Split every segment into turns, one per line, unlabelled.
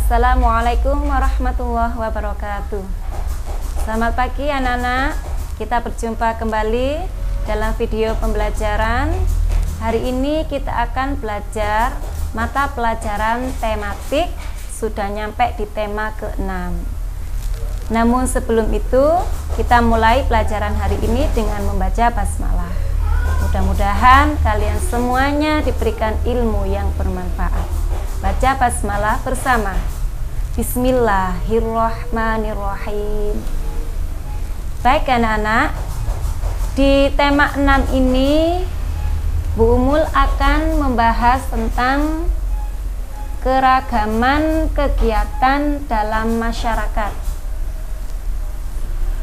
Assalamualaikum warahmatullahi wabarakatuh. Selamat pagi anak-anak. Kita berjumpa kembali dalam video pembelajaran. Hari ini kita akan belajar mata pelajaran tematik. Sudah nyampe di tema ke-6. Namun sebelum itu, kita mulai pelajaran hari ini dengan membaca basmalah. Mudah-mudahan kalian semuanya diberikan ilmu yang bermanfaat. Baca basmalah bersama. Bismillahirrahmanirrahim. Baik anak-anak, di tema 6 ini Bu Umul akan membahas tentang keragaman kegiatan dalam masyarakat.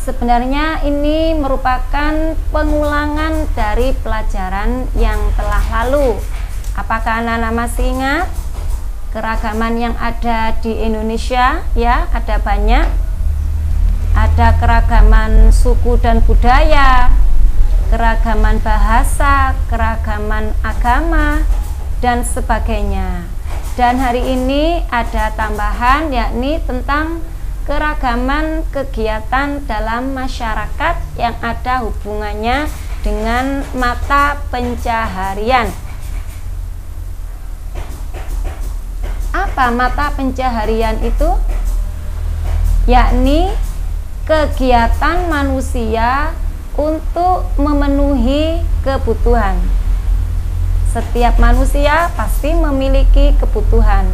Sebenarnya ini merupakan pengulangan dari pelajaran yang telah lalu. Apakah anak-anak masih ingat? Keragaman yang ada di Indonesia, ya, ada banyak. Ada keragaman suku dan budaya, keragaman bahasa, keragaman agama, dan sebagainya. Dan hari ini ada tambahan, yakni tentang keragaman kegiatan dalam masyarakat yang ada hubungannya dengan mata pencaharian. Apa mata pencaharian itu? Yakni kegiatan manusia untuk memenuhi kebutuhan. Setiap manusia pasti memiliki kebutuhan,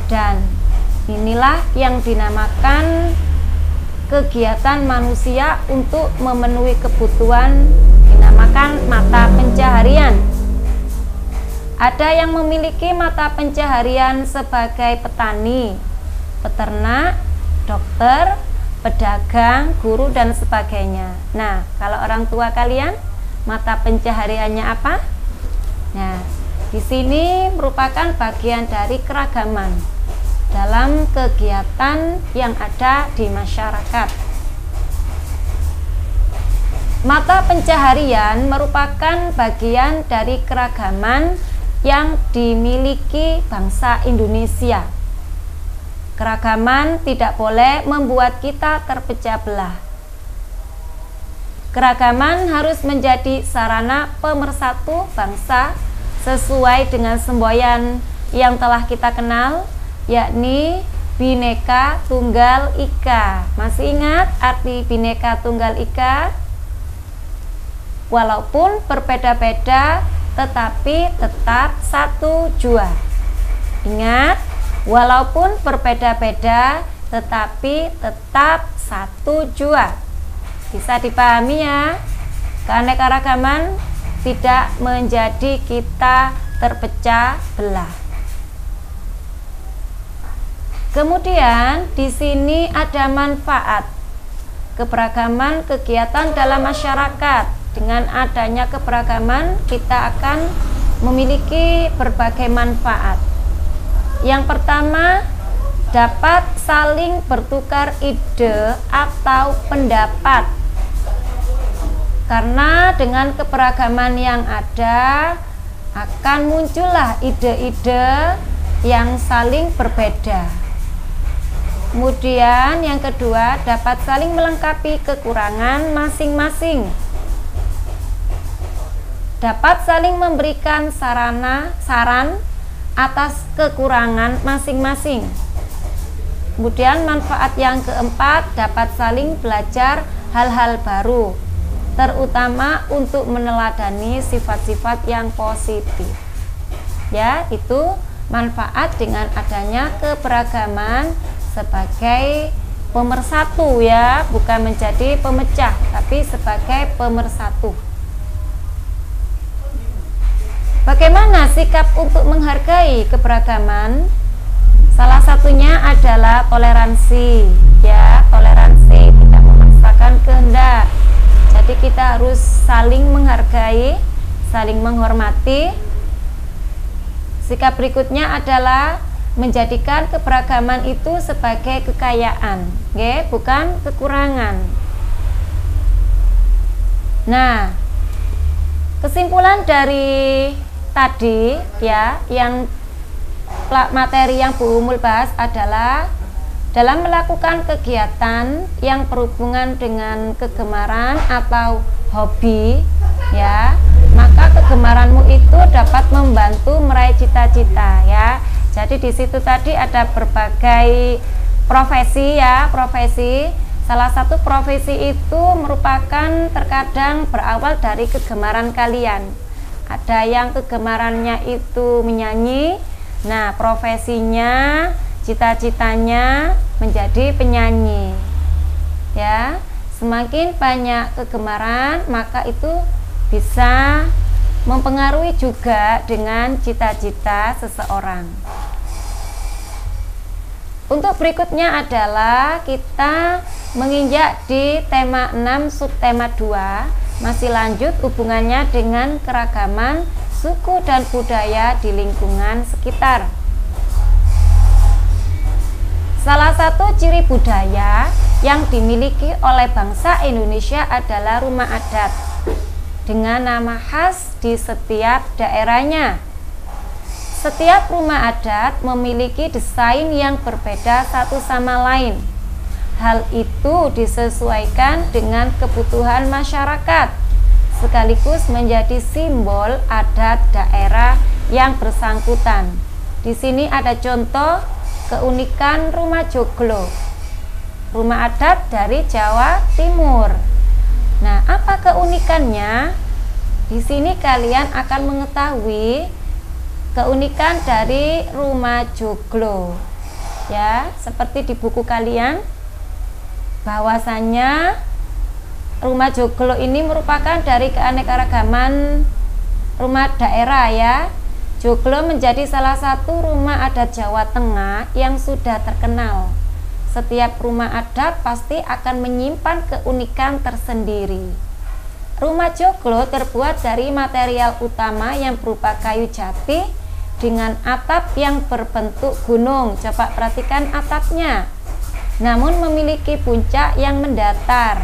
dan inilah yang dinamakan kegiatan manusia untuk memenuhi kebutuhan, dinamakan mata pencaharian. Ada yang memiliki mata pencaharian sebagai petani, peternak, dokter, pedagang, guru, dan sebagainya. Nah, kalau orang tua kalian, mata pencahariannya apa? Nah, di sini merupakan bagian dari keragaman dalam kegiatan yang ada di masyarakat. Mata pencaharian merupakan bagian dari keragaman yang dimiliki bangsa Indonesia. Keragaman tidak boleh membuat kita terpecah belah. Keragaman harus menjadi sarana pemersatu bangsa sesuai dengan semboyan yang telah kita kenal, yakni Bhinneka Tunggal Ika. Masih ingat arti Bhinneka Tunggal Ika? Walaupun berbeda-beda, tetapi tetap satu jua. Ingat, walaupun berbeda-beda, tetapi tetap satu jua. Bisa dipahami ya? Keanekaragaman tidak menjadi kita terpecah belah. Kemudian di sini ada manfaat keberagaman kegiatan dalam masyarakat. Dengan adanya keberagaman, kita akan memiliki berbagai manfaat. Yang pertama, dapat saling bertukar ide atau pendapat. Karena dengan keberagaman yang ada, akan muncullah ide-ide yang saling berbeda. Kemudian yang kedua, dapat saling melengkapi kekurangan masing-masing. Dapat saling memberikan saran atas kekurangan masing-masing. Kemudian manfaat yang keempat, dapat saling belajar hal-hal baru, terutama untuk meneladani sifat-sifat yang positif. Ya, itu manfaat dengan adanya keberagaman sebagai pemersatu, ya, bukan menjadi pemecah, tapi sebagai pemersatu. Bagaimana sikap untuk menghargai keberagaman? Salah satunya adalah toleransi, ya, toleransi, tidak memaksakan kehendak. Jadi kita harus saling menghargai, saling menghormati. Sikap berikutnya adalah menjadikan keberagaman itu sebagai kekayaan, ya, bukan kekurangan. Nah, kesimpulan dari tadi, ya, yang materi yang Bu Umul bahas adalah dalam melakukan kegiatan yang berhubungan dengan kegemaran atau hobi, ya, maka kegemaranmu itu dapat membantu meraih cita-cita, ya. Jadi di situ tadi ada berbagai profesi, ya, profesi. Salah satu profesi itu merupakan terkadang berawal dari kegemaran kalian. Ada yang kegemarannya itu menyanyi, nah profesinya, cita-citanya menjadi penyanyi, ya. Semakin banyak kegemaran, maka itu bisa mempengaruhi juga dengan cita-cita seseorang. Untuk berikutnya adalah kita menginjak di tema 6 subtema 2, masih lanjut hubungannya dengan keragaman suku dan budaya di lingkungan sekitar. Salah satu ciri budaya yang dimiliki oleh bangsa Indonesia adalah rumah adat dengan nama khas di setiap daerahnya. Setiap rumah adat memiliki desain yang berbeda satu sama lain. Hal itu disesuaikan dengan kebutuhan masyarakat, sekaligus menjadi simbol adat daerah yang bersangkutan. Di sini ada contoh keunikan rumah joglo, rumah adat dari Jawa Timur. Nah, apa keunikannya? Di sini kalian akan mengetahui keunikan dari rumah joglo, ya, seperti di buku kalian, bahwasanya rumah joglo ini merupakan dari keanekaragaman rumah daerah, ya. Joglo menjadi salah satu rumah adat Jawa Tengah yang sudah terkenal. Setiap rumah adat pasti akan menyimpan keunikan tersendiri. Rumah joglo terbuat dari material utama yang berupa kayu jati dengan atap yang berbentuk gunung. Coba perhatikan atapnya, namun memiliki puncak yang mendatar.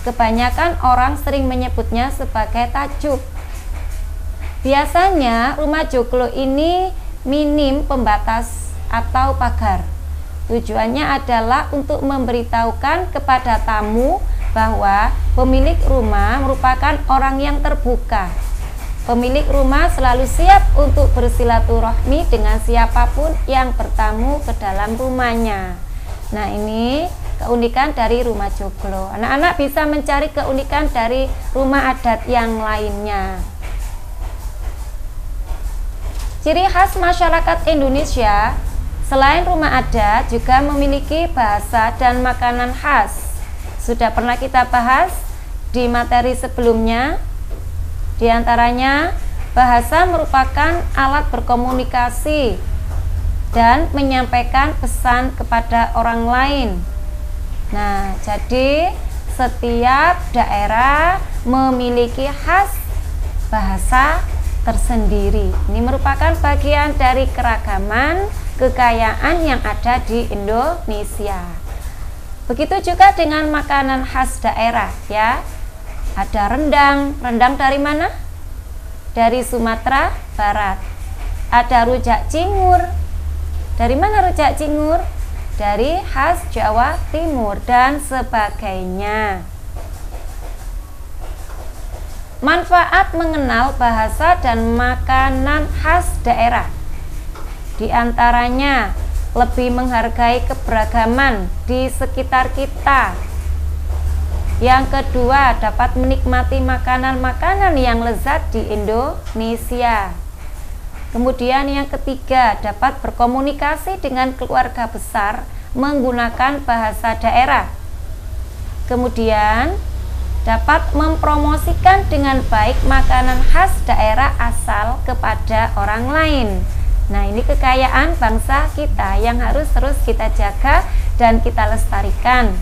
Kebanyakan orang sering menyebutnya sebagai tajuk. Biasanya rumah joglo ini minim pembatas atau pagar. Tujuannya adalah untuk memberitahukan kepada tamu bahwa pemilik rumah merupakan orang yang terbuka. Pemilik rumah selalu siap untuk bersilaturahmi dengan siapapun yang bertamu ke dalam rumahnya. Nah, ini keunikan dari rumah joglo. Anak-anak bisa mencari keunikan dari rumah adat yang lainnya. Ciri khas masyarakat Indonesia selain rumah adat juga memiliki bahasa dan makanan khas. Sudah pernah kita bahas di materi sebelumnya. Di antaranya, bahasa merupakan alat berkomunikasi dan menyampaikan pesan kepada orang lain. Nah, jadi setiap daerah memiliki khas bahasa tersendiri. Ini merupakan bagian dari keragaman kekayaan yang ada di Indonesia. Begitu juga dengan makanan khas daerah, ya. Ada rendang. Rendang dari mana? Dari Sumatera Barat. Ada rujak cingur. Dari mana rujak cingur? Dari khas Jawa Timur dan sebagainya. Manfaat mengenal bahasa dan makanan khas daerah. Di antaranya, lebih menghargai keberagaman di sekitar kita. Yang kedua, dapat menikmati makanan-makanan yang lezat di Indonesia. Kemudian yang ketiga, dapat berkomunikasi dengan keluarga besar menggunakan bahasa daerah. Kemudian, dapat mempromosikan dengan baik makanan khas daerah asal kepada orang lain. Nah, ini kekayaan bangsa kita yang harus terus kita jaga dan kita lestarikan.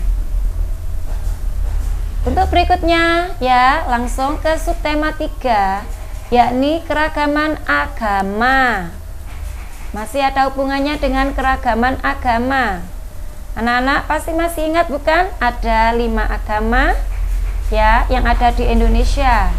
Untuk berikutnya, ya, langsung ke subtema 3, yakni keragaman agama. Masih ada hubungannya dengan keragaman agama. Anak-anak pasti masih ingat, bukan? Ada 5 agama, ya, yang ada di Indonesia.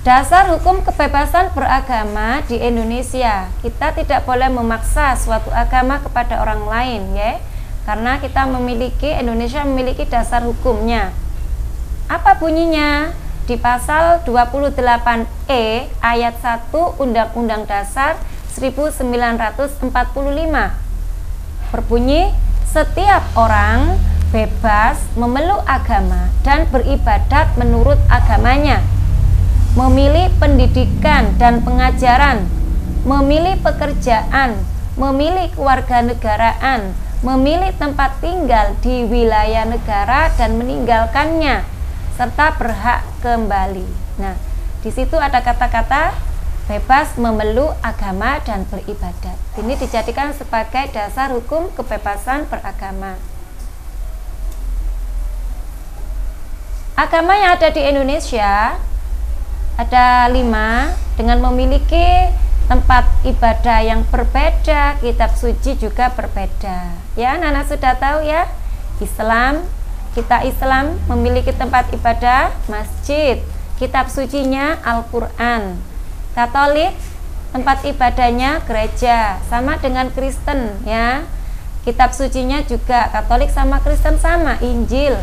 Dasar hukum kebebasan beragama di Indonesia. Kita tidak boleh memaksa suatu agama kepada orang lain, ya. Karena Indonesia memiliki dasar hukumnya. Apa bunyinya? Di pasal 28E ayat 1 Undang-Undang Dasar 1945 berbunyi, setiap orang bebas memeluk agama dan beribadat menurut agamanya, memilih pendidikan dan pengajaran, memilih pekerjaan, memilih kewarganegaraan, memilih tempat tinggal di wilayah negara dan meninggalkannya, serta berhak kembali. Nah, di situ ada kata-kata bebas memeluk agama dan beribadat. Ini dijadikan sebagai dasar hukum kebebasan beragama. Agama yang ada di Indonesia ada 5 dengan memiliki tempat ibadah yang berbeda, kitab suci juga berbeda. Ya, anak-anak sudah tahu ya. Kita Islam memiliki tempat ibadah masjid, kitab sucinya Al-Quran. Katolik tempat ibadahnya gereja, sama dengan Kristen ya. Kitab sucinya juga Katolik sama Kristen sama, Injil.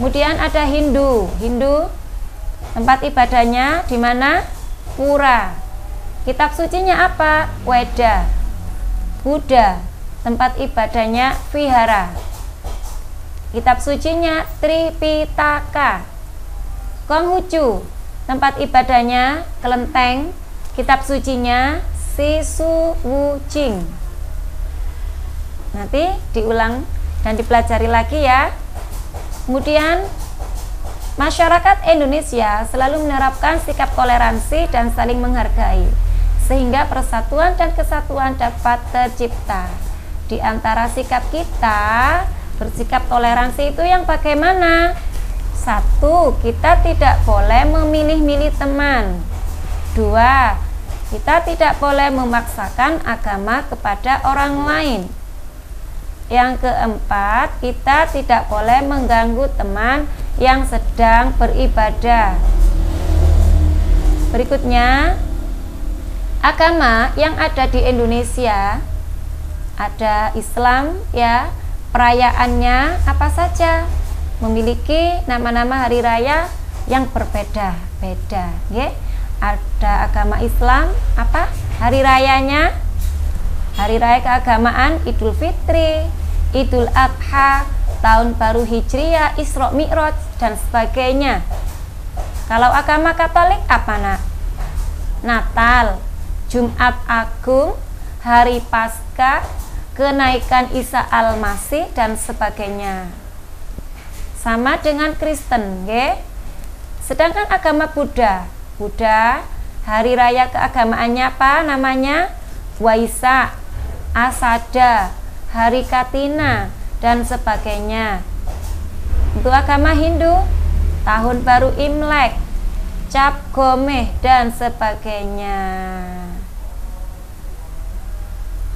Kemudian ada Hindu tempat ibadahnya di mana? Pura. Kitab sucinya apa? Weda. Buddha, tempat ibadahnya Vihara. Kitab sucinya Tripitaka. Konghucu, tempat ibadahnya kelenteng. Kitab sucinya Sisuwuching. Nanti diulang dan dipelajari lagi ya. Kemudian masyarakat Indonesia selalu menerapkan sikap toleransi dan saling menghargai, sehingga persatuan dan kesatuan dapat tercipta. Di antara sikap kita, bersikap toleransi itu yang bagaimana? 1. Kita tidak boleh memilih-milih teman. 2. Kita tidak boleh memaksakan agama kepada orang lain. Yang keempat, kita tidak boleh mengganggu teman yang sedang beribadah. Berikutnya, agama yang ada di Indonesia ada Islam ya. Perayaannya apa saja? Memiliki nama-nama hari raya yang berbeda-beda, ya. Ada agama Islam apa? Hari rayanya hari raya keagamaan Idul Fitri, Idul Adha, Tahun Baru Hijriah, Isra Mi'raj dan sebagainya. Kalau agama Katolik apa nak? Natal, Jumat Agung, Hari Paskah, kenaikan Isa Al-Masih dan sebagainya. Sama dengan Kristen, ya. Sedangkan agama Buddha, hari raya keagamaannya apa namanya? Waisak, Asada, Hari Katina dan sebagainya. Untuk agama Hindu, Tahun Baru Imlek, Cap Gomeh dan sebagainya.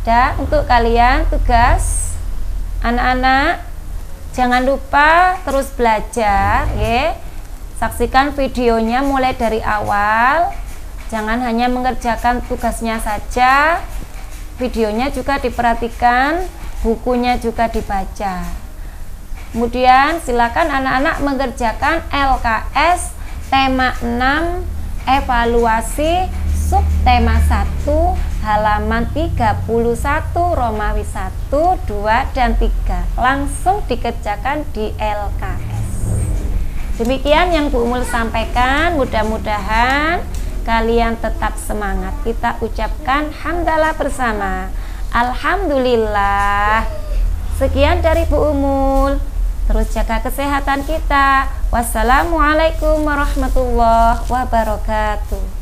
Dan untuk kalian tugas anak-anak, jangan lupa terus belajar ya. Saksikan videonya mulai dari awal. Jangan hanya mengerjakan tugasnya saja, videonya juga diperhatikan, bukunya juga dibaca. Kemudian silakan anak-anak mengerjakan LKS tema 6 evaluasi subtema 1 halaman 31 Romawi 1, 2 dan 3. Langsung dikerjakan di LKS. Demikian yang Bu Umul sampaikan, mudah-mudahan kalian tetap semangat. Kita ucapkan hamdalah bersama. Alhamdulillah. Sekian dari Bu Umul. Terus jaga kesehatan kita. Wassalamualaikum warahmatullahi wabarakatuh.